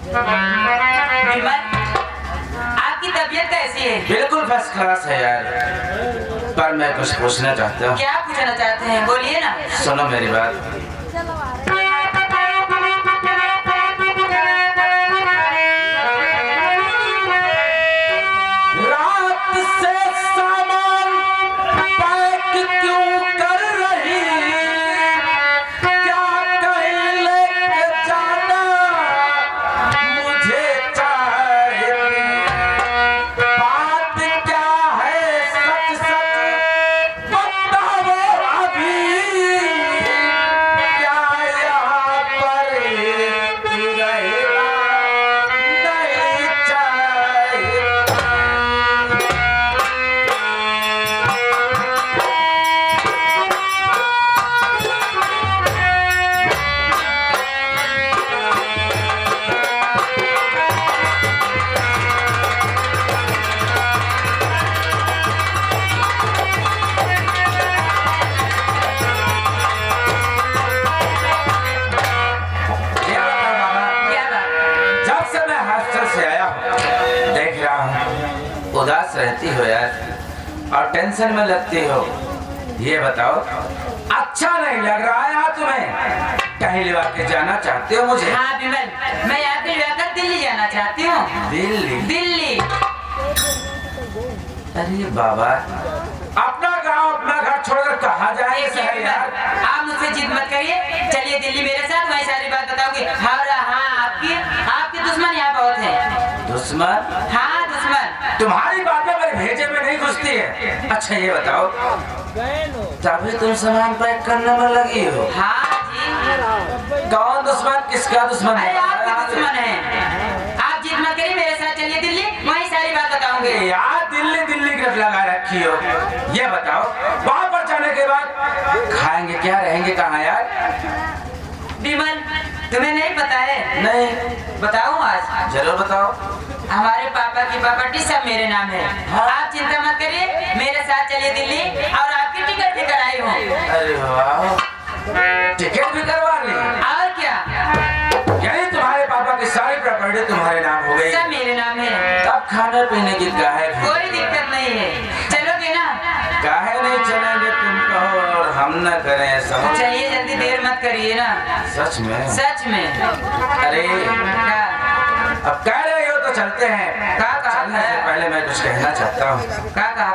विमल, आपकी तबीयत कैसी है? बिल्कुल फर्स्ट क्लास है यार, पर मैं कुछ पूछना चाहता हूँ। क्या पूछना चाहते हैं, बोलिए ना। सुनो मेरी बात। रात से सामान पैक क्यों कर रही, क्या कहीं लेके जाना मुझे चाहिए। बात क्या है सच सच बताओ अभी, क्या यहाँ पर रहना नहीं चाहिए। क्या बात? जब से मैं हॉस्टल से आया हूँ देख रहा हूँ उदास रहती हो यार और टेंशन में लगती हो। ये बताओ अच्छा नहीं लग रहा है यहाँ तुम्हें? कहीं लिवा के जाना चाहते हो मुझे? हाँ विमल, मैं यहाँ पे लेकर दिल्ली जाना चाहती हूँ। दिल्ली? दिल्ली। अरे बाबा, अपना गांव अपना घर छोड़कर कहाँ जाएंगे शहर यार? आप मुझसे जिद मत करिए, चलिए दिल्ली मेरे साथ, मैं सारी बात बताऊंगी। और हाँ, आपकी आपके दुश्मन यहाँ बहुत है। दुश्मन? हाँ दुश्मन। तुम्हारी बातें मेरे भेजे में नहीं घुसती है। अच्छा ये बताओ, तभी तुम सामान पैक करने में लगी हो? हाँ जी। कौन दुश्मन, किसका दुश्मन अरे है? आपके दुश्मन है। आप जिद मत करिए, मेरे साथ चलिए दिल्ली, वहीं सारी बात बताऊंगी। यार दिल्ली दिल्ली की रट लगा रखी हो। ये बताओ वहां पर जाने के बाद खाएंगे क्या, रहेंगे कहाँ यार? विमल, तुम्हें नहीं पता है? नहीं। बताऊं आज? जरूर बताओ। हमारे पापा की प्रॉपर्टी सब मेरे नाम है। हाँ? आप चिंता मत करिए, मेरे साथ चलिए दिल्ली, और आपकी टिकट भी कराई हूँ। अरे वाह, टिकट भी करवा ली? और क्या, यही तुम्हारे पापा की सारी प्रॉपर्टी तुम्हारे नाम हो गई? सब मेरे नाम है। तब खाने पीने की काहे? कोई दिक्कत नहीं है, चलोगे ना? काहे नहीं चलेंगे, तुम कहो और हम न करें। समझ? चलिए जल्दी, देर मत करिए ना। सच में? सच में। अरे क्या? अब कह रहे हो तो चलते हैं। कहा चलने से पहले मैं कुछ कहना चाहता हूँ। कहा?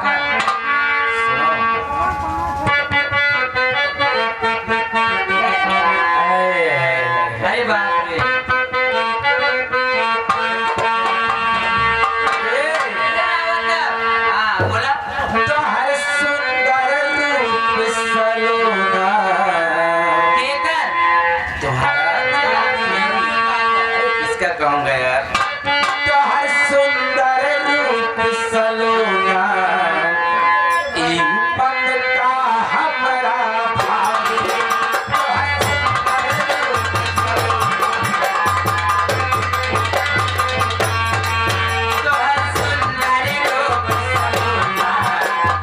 अरे बाप रे, हाँ बोला। तो हर सुंदर रूप सलोना केकर? तुम्हारा किसका कहूँगा यार? तो हर सुंदर रूप सलोना ई पद का हमारा भावी। तो हर सुंदर तो हर सुंदर रूप सलोना,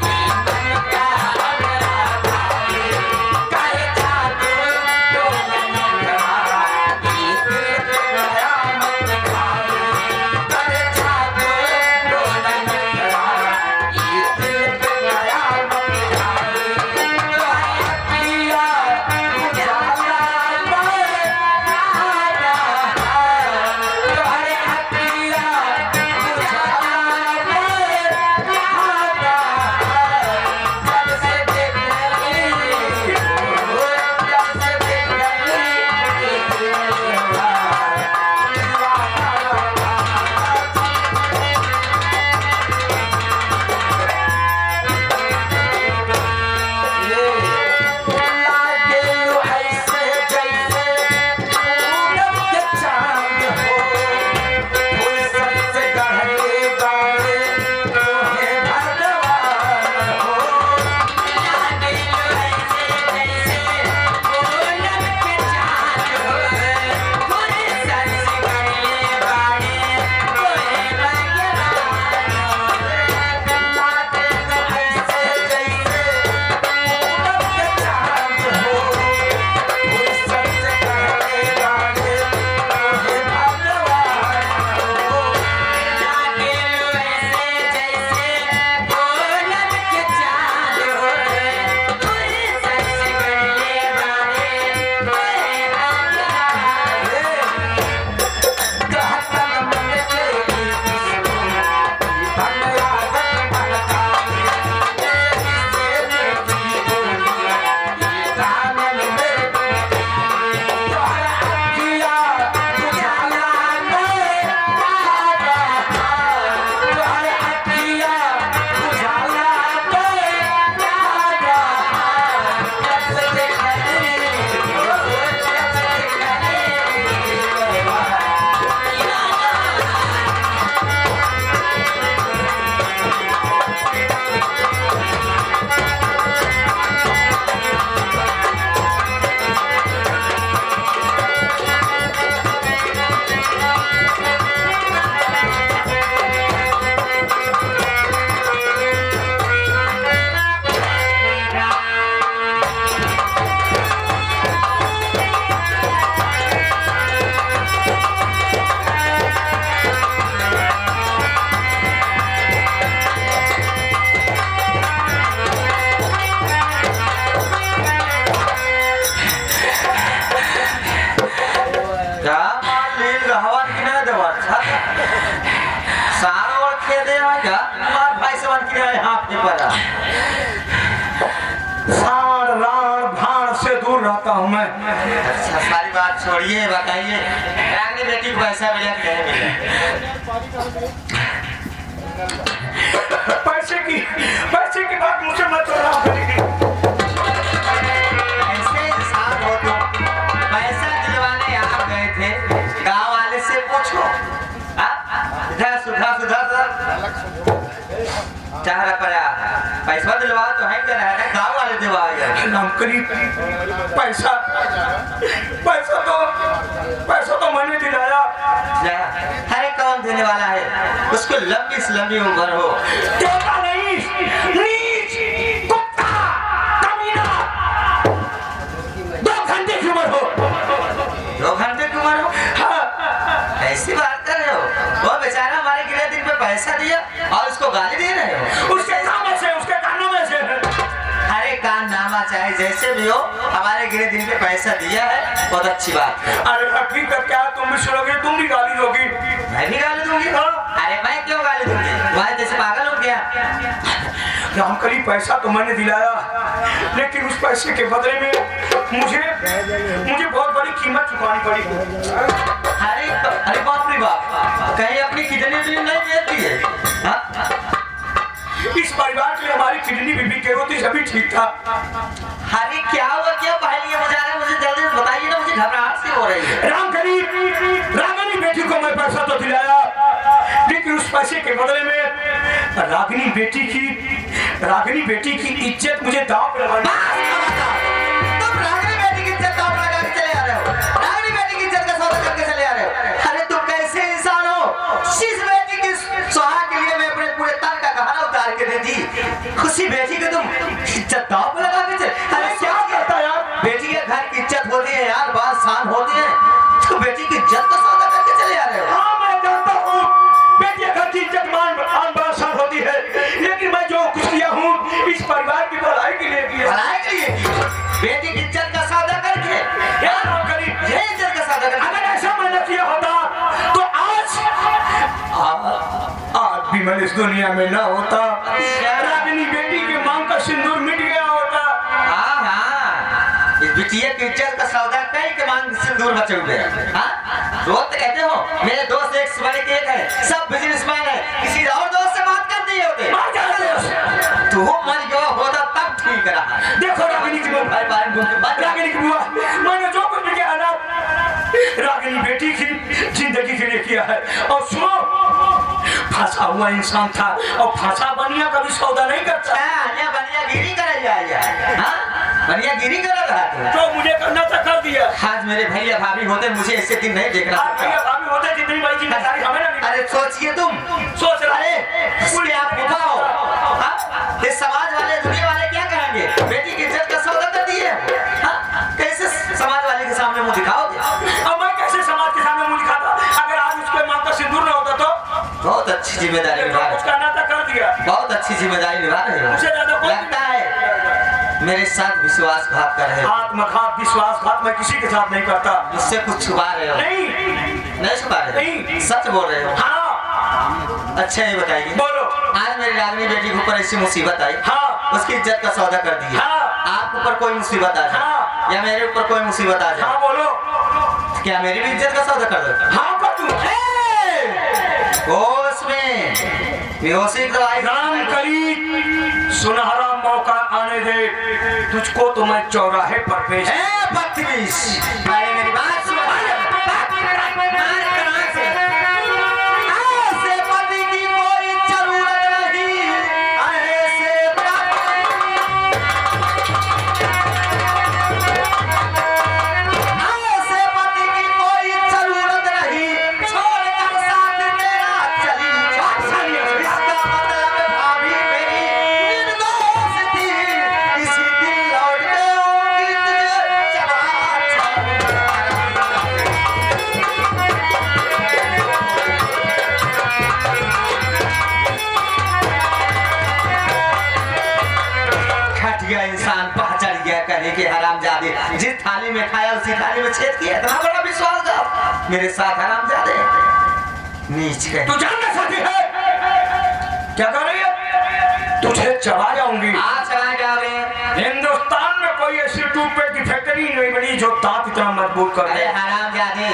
ई मन का हमारा भावी। काहे जादू डोलन का ई दिल कयामत भावी। स्टील हवन की ना देवा सारा और खे दे आएगा मार भाई से वन की यहाँ पे पड़ा साड़ राण भाण से दूर रहता हूँ मैं। अच्छा सारी बात छोड़िए बताइए रागनी बेटी को पैसा मिला कि नहीं मिला पैसे की बात मुझसे मत करो। ऐसे इंसान हो तुम पैसा दिलवाने आप गए थे गांव वाले से पूछो सुधा चाह रहा पड़ा पैसा दिलवा तो है क्या रहा है गांव वाले दिलवाएगा नौकरी पैसा तो मैंने दिलाया। अरे कौन देने वाला है उसको लंबी से लंबी उम्र हो देता नहीं नीच कुत्ता कमीना 2 घंटे की उम्र हो 2 घंटे की उम्र हो हाँ। ऐसी बात कर रहे हो वो बेचारा हमारे गिरे दिन पे पैसा दिया और उसको गाली दे रहे हो उसके कानों में से अरे कान नामा चाहे जैसे भी हो हमारे गिरे दिन पे पैसा दिया है बहुत अच्छी बात है। अरे हकीकत क्या तुम भी सुनोगे तुम भी गाली दोगी। मैं भी गाली दूंगी अरे मैं क्यों गाली दूंगी तुम्हारे जैसे पागल हो गया रामकली पैसा तो मैंने दिलाया लेकिन उस पैसे के बदले में मुझे बहुत बड़ी कीमत चुकानी पड़ी। अरे बाप रे बाप कहीं अपनी किडनी नहीं बेचती है इस परिवार के लिए हमारी किडनी भी बिके होती सभी ठीक था। अरे क्या हुआ क्या पहले मुझे जल्दी बताइए ना मुझे घबराहट सी हो रही है। रागिनी बेटी को मैं पैसा तो दिलाया लेकिन उस पैसे के बदले में रागिनी बेटी की इज्जत मुझे दांव पे लगानी। तुम रागिनी बेटी की इज्जत दांव पे लगा के चले आ रहे हो रागिनी बेटी की इज्जत का सौदा करके चले आ रहे हो। अरे तुम कैसे इंसान हो जिस बेटी की सुहाग के लिए मैं अपने पूरे तन का गहना उतार के दे दी खुशी बेटी को तुम इज्जत दांव पे लगा के चले। अरे क्या कहता यार बेटी के घर की इज्जत होती है यार बात शान होती है तो बेटी की इज्जत का सौदा करके चले आ रहे हो। हाँ मैं जानता हूँ बेटी के घर की इज्जत मान बात शान होती है लेकिन मैं जो कुछ किया हूँ इस परिवार की भलाई के लिए किया। भलाई के लिए किया बेटी की इज्जत का सौदा करके यार रामकली ये इज्जत का सौदा करके अगर ऐसा मैंने किया होता तो आज भी मैं इस दुनिया में ना होता। रागिनी बेटी के मांग का सिंदूर मिट गया होता। हाँ इस बिटिया की इज्जत का सौदा कई के मांग सिंदूर बचे हुए हैं। हाँ रोज तो कहते हो मेरे दोस्त एक से बड़े एक है सब बिजनेसमैन है किसी और दोस्त से बात कर दिए होते तू मर गया होता तब ठीक रहा। देखो रागिनी की बुआ मैंने जो कुछ भी किया ना रागिनी बेटी की जिंदगी के लिए किया है। और सुनो फंसा हुआ इंसान था और फंसा बनिया कभी सौदा नहीं करता। बनियागिरी कर बनियागिरी कर रहा था जो मुझे करना था कर दिया। आज मेरे भैया भाभी होते मुझे ऐसे दिन नहीं देखना भैया भाभी होते जितनी बड़ी जिम्मेदारी हमें ना। अरे सोचिए तुम सोच रहे उसके आप उठाओ इस समाज वाले दुनिया वाले क्या कहेंगे बेटी की इज्जत का सौदा कर दिए कैसे समाज वाले के सामने मुंह दिखाओगे। अब मैं कैसे समाज के सामने मुंह दिखाता अगर आज उसके मां का सिंदूर न होता तो। बहुत अच्छी जिम्मेदारी निभा रहे उसका नाता कर दिया। बहुत अच्छी जिम्मेदारी निभा रहे हो लगता है मेरे साथ विश्वासघात कर रहे हो। आत्मघात विश्वासघात मैं किसी के साथ नहीं करता। मुझसे कुछ छुपा रहे हो नहीं छुपा रहे नहीं सच बोल रहे हो। हाँ अच्छा ये बताइए बोलो आज मेरी रागिनी बेटी के ऊपर ऐसी मुसीबत आई हाँ उसकी इज्जत का सौदा कर दिए। हाँ आपके ऊपर कोई मुसीबत आ जाए हाँ या मेरे ऊपर कोई मुसीबत आ जाए हाँ बोलो क्या मेरी भी इज्जत का सौदा कर दो। हाँ कर दूं। होश में बेहोशी की दवाई रामकली सुनहरा मौका आने दे तुझको तो मैं चौराहे पर पेश। बदतमीज पहले मेरी बात सुनो ऐसे पति की कोई जरूरत नहीं ऐसे पति की कोई जरूरत नहीं छोड़कर साथ तेरा चली इसका मतलब भाभी मेरी निर्दोष थी इसी दिन लौट के होगी तुझे जवाब कहीं कि हरामजादे जिस थाली में खाया उसी थाली में छेद किया। इतना बड़ा विश्वासघात मेरे साथ हरामजादे नीच के। तू जानना चाहती है क्या कर रही है? तुझे चबा जाऊंगी। आज चला जाओगे। हिंदुस्तान में कोई ऐसी टूथपेस्ट की फैक्ट्री नहीं बनी जो दांत इतना मजबूत कर अरे दे। हरामजादे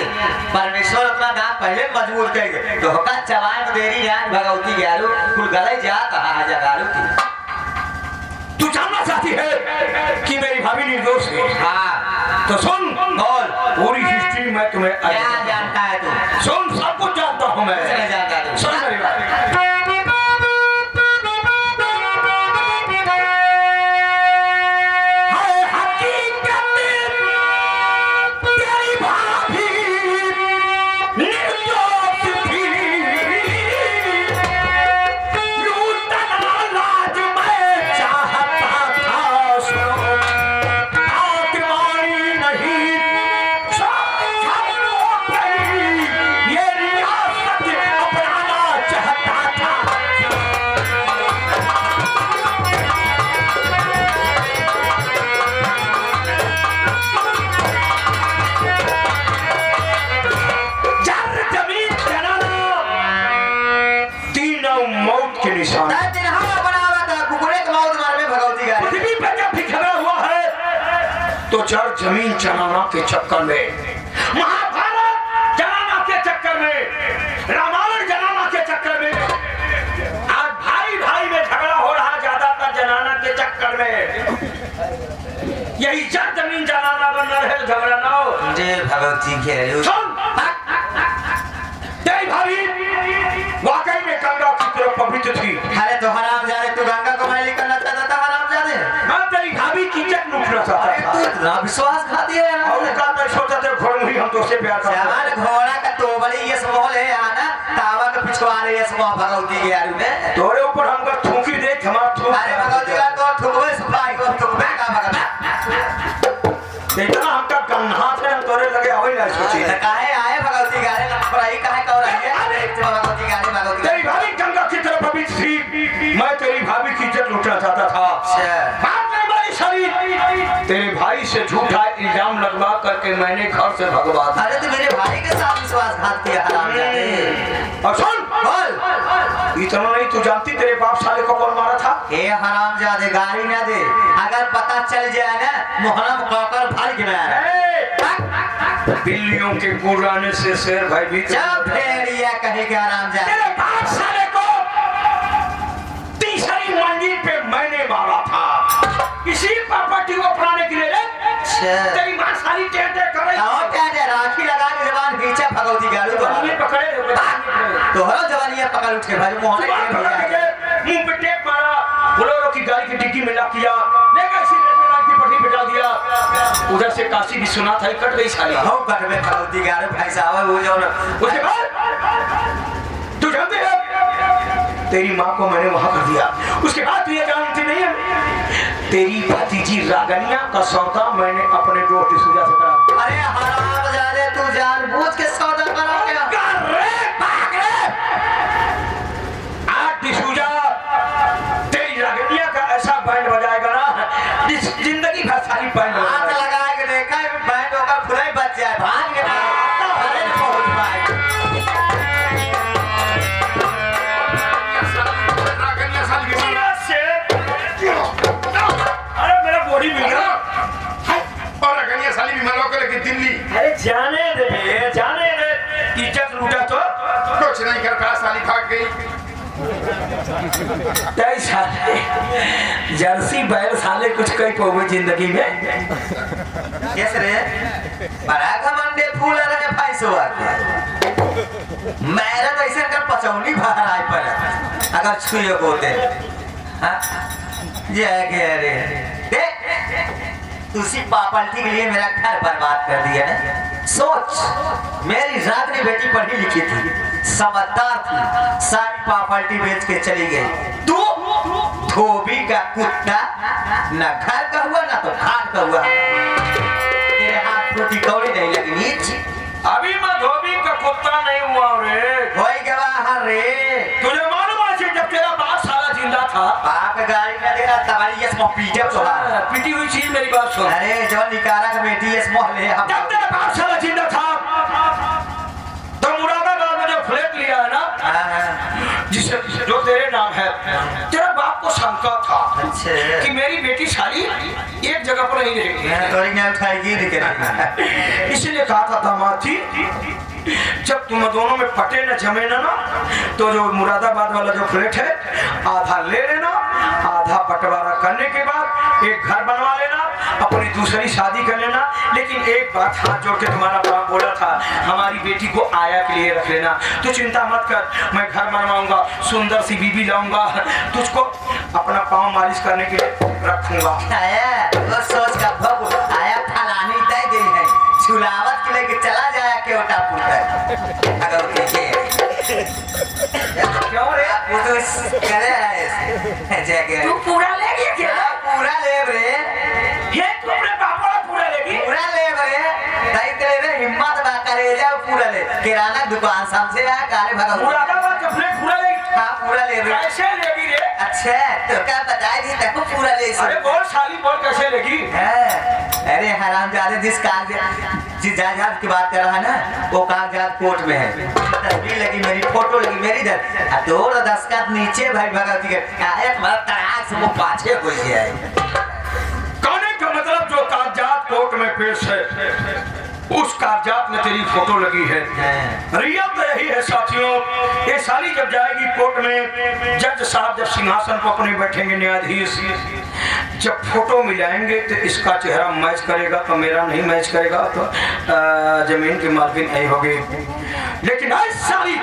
परमेश्वर अपना दांत पहले मजबूत कर दे तो होका चबाए में देरी जान भगवती ग्यारू कुल गले जा कहा जगारू की। तू जानना चाहती है कि मेरी भाभी निर्दोष है? हाँ तो सुन बोल पूरी हिस्ट्री मैं तुम्हें क्या जानता है तू? सुन सब कुछ जानता हूँ मैं। कुछ नहीं जानता तू। सुन मेरी बात। तो जड़ जमीन जनाना के चक्कर में, महाभारत जनाना के चक्कर में, रामायण जनाना के चक्कर में, आज भाई भाई में झगड़ा हो रहा ज्यादातर जनाना के चक्कर में। यही जड़ जमीन जनाना बन रहे झगड़ा ना हो। जय भगवती के सुन तेरी भाभी वाकई में गंगा की तरफ पवित्र थी। अरे तो हरामजादे तू गंगा को मैली करना चाहता था हरामजादे। मैं तेरी भाभी की इज्जत लूटना चाहता था। तू इतना विश्वासघाती है और यार। का मैं सोचा था घोड़ मुही हम तो उससे प्यार करते हैं। चार घोड़ा का तो बड़ी ये समोल है आना तावा का पिछवाड़े ये समोह भगवती के यार में। तोरे ऊपर हमका थूकी दे हमारा थूक। अरे भगवती का तो थुकवे सफाई को थुकवे का भगवती। इतना हमका गन्हा थे हम तोरे लगे अवई ना सोची। काहे आए भगवती गारे ना पढ़ाई काहे कर रही है? भगवती गारे भगवती। तेरी भाभी गंगा की तरफ पवित्र थी। मैं तेरी भाभी की इज्जत लूटना चाहता था। बात नहीं बड़ी सारी। तेरे भाई से झूठा इल्जाम लगवा करके मैंने घर से भगवा दिया। अरे तो मेरे भाई के साथ विश्वासघात किया हरामजादे। और सुन बोल इतना नहीं तू जानती तेरे बाप साले को कौन मारा था? ए हरामजादे गाली ना दे। अगर पता चल जाए ना मोहरम कौकर भाग में आ रहा है। बिल्लियों के गुर्राने से शेर भाई भी जब भेड़िया कहे के हरामजादे। तेरे बाप साले को तीसरी मंजिल पे मैंने मारा था इसी प्रॉपर्टी को अपनाने के लिए। तेरी मां सारी टेढ़ कर रही और क्या है राखी लगा के जवान खींचा भगवती गाड़ू तो है। पकड़े तो हरो जवानिया पकड़ उठे भाई मोहने के मुंह पे टेप मारा, बोलेरो की गाड़ी की डिग्गी में लॉक किया, लेकर इसी रेलवे लाइन की पटरी बिठा दिया। उधर से काशी विश्वनाथ है कट गई साली। हो कट में भगवती गाड़ू भाई साहब वो जो उसके बाद तू जानते है तेरी माँ को मैंने वहां कर दिया। उसके बाद तू ये जानती नहीं है तेरी भतीजी रागनिया का सौदा मैंने अपने दोस्त डिसूजा से करा। अरे हरामजादे तू जानबूझ के सौदा करा क्या? कर रे भाग रे। आज डिसूजा तेरी रागनिया का ऐसा बैंड बजाएगा ना जिंदगी भर सारी बैंड हाथ लगा के देखा बैंड होकर खुले बच जाए भाग के ना अरे पहुंच पाए। अरे मेरा बॉडी मिल गया। और रगनिया साली भी मलो के लेके दिल्ली अरे जाने दे इज्जत लूटा तो कुछ नहीं कर पाया, साली भाग गई। तय साले जर्सी बैल साले कुछ कई पहुंचे जिंदगी में। कैस रे बड़ा घमंडे फूल रहे भाई सोआ मेरा तो ऐसे कर पचौनी बाहर आई पर अगर छुए होते हाँ जय के रे तुसी पापल्टी के लिए मेरा घर बर्बाद कर दिया ना। सोच मेरी रागनी बेटी पढ़ी लिखी थी, समझदार थी, सारी प्रॉपर्टी बेच के चली गई। तू धोबी का कुत्ता, ना घर का हुआ ना तो घाट का हुआ। तेरे हाथ रोटी कौड़ी नहीं लगी नीच। अभी मैं धोबी का कुत्ता नहीं हुआ रे। कोई गवाह रे। तुझे मालूम है जब तेरा बाप साला जिंदा था था। बाप गाड़ी में देखा तबाही ये स्मो पीटे तो पीटी हुई चीज मेरी बात सुन। अरे जो निकारा का बेटी ये स्मो ले हम जब तेरा बाप साला जिंदा था तो मुरादाबाद में जो फ्लैट लिया है ना, जिसे जो तेरे नाम है, तेरा बाप को शंका था अच्छा कि मेरी बेटी साली एक जगह पर नहीं रहेगी, थोड़ी ना उठाएगी दिखे इसीलिए कहा था दामादी जब तुम दोनों में पटे न जमे ना तो जो मुरादाबाद वाला जो फ्लैट है आधा ले लेना, आधा बंटवारा करने के बाद एक घर बनवा लेना, अपनी दूसरी शादी कर लेना। लेकिन एक बात हाथ जोड़ के तुम्हारा बाप बोला था, हमारी बेटी को आया के लिए रख लेना। तो चिंता मत कर, मैं घर बनवाऊंगा, सुंदर सी बीबी लाऊंगा, तुझको अपना पाँव मालिश करने के लिए रखूंगा। आया वो सोच का भव आया फलानी तय गई है, झुलावत के लेके चला जाया केवटा पुट अगर क्यों रे वो तो करे है जगह तू पूरा ले गया क्या? पूरा ले रे ये तू अपने बापा का पूरा लेगी? पूरा ले रे दाई तेरे रे हिम्मत बा करे जा पूरा ले किराना दुकान समझे आ काले भगत मुरादाबाद का फ्लैट पूरा लेगी? हां पूरा ले रे कैसे लेगी रे? अच्छा तो क्या बताई दी तको पूरा ले अरे बोल साली बोल कैसे लेगी? अरे हरामजादे जिस कागज जिस जायदाद की बात कर रहा है ना वो कागजात कोर्ट में है, तस्वीर लगी मेरी, फोटो लगी मेरी इधर, दो दस्तखत नीचे भाई भगत के एक बार तराक से वो पाछे हो गया है। कहने का मतलब जो कागजात कोर्ट में पेश है उस कागजात में तेरी फोटो लगी है। रियल तो यही है साथियों, ये साली जब जाएगी कोर्ट में, जज साहब जब सिंहासन पर अपने बैठेंगे न्यायाधीश, जब फोटो मिलाएंगे तो इसका चेहरा मैच करेगा तो मेरा नहीं मैच करेगा तो जमीन की मालकिन नहीं होगी। लेकिन आज साली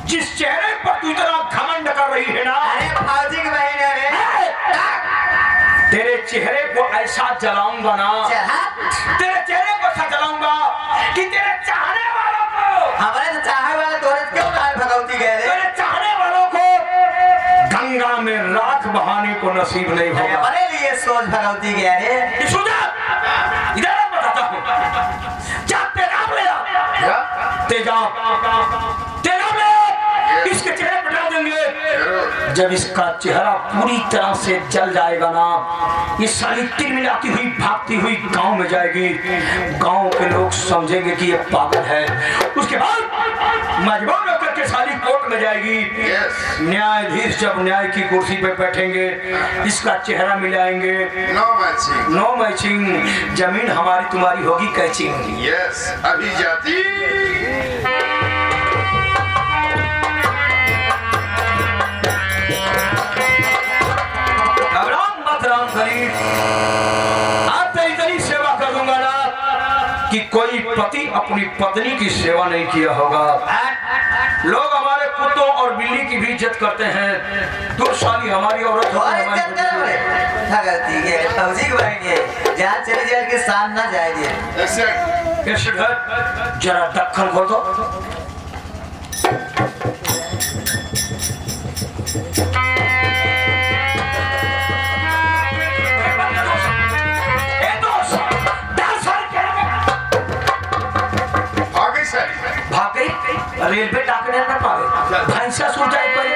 जिस चेहरे पर तू इतना घमंड कर रही है ना, अरे फौजी की बहन है रे, तेरे चेहरे को ऐसा जलाऊंगा ना, तेरे चेहरे को ऐसा जलाऊंगा कि तेरे चाहने वालों को, हमारे तो चाहे वाले तोरे क्यों काहे भगवती गए रे, तेरे चाहने वालों को गंगा में राख बहाने को नसीब नहीं होगा। हमारे लिए सोच भगवती गया रे। सुधा इधर बताता हूँ, जा तेजाब ले आ, तेजाब ले इसके चेहरे पर डाल देंगे। जब इसका चेहरा पूरी तरह से जल जाएगा ना, ये साली तिलमिलाती हुई भागती हुई गांव में जाएगी, गांव के लोग समझेंगे कि ये पागल है। उसके बाद मजबूर होकर के साली कोर्ट में जाएगी। न्यायाधीश जब न्याय की कुर्सी पे बैठेंगे, इसका चेहरा मिलाएंगे, नो मैचिंग, जमीन हमारी तुम्हारी होगी कैचिंग। यस अभी जाती राम करीब आते इतनी सेवा कर दूंगा ना कि कोई पति अपनी पत्नी की सेवा नहीं किया होगा। लोग हमारे कुत्तों और बिल्ली की भी इज्जत करते हैं, तो साली हमारी औरत भगवती के फौजी की बहन है, जहाँ चले जाए के साथ ना जाएगी। कैसे घर जरा दक्खन खोल दो। भाग गई रेलवे डाकने में पावे भैंसा सूट जाए पहले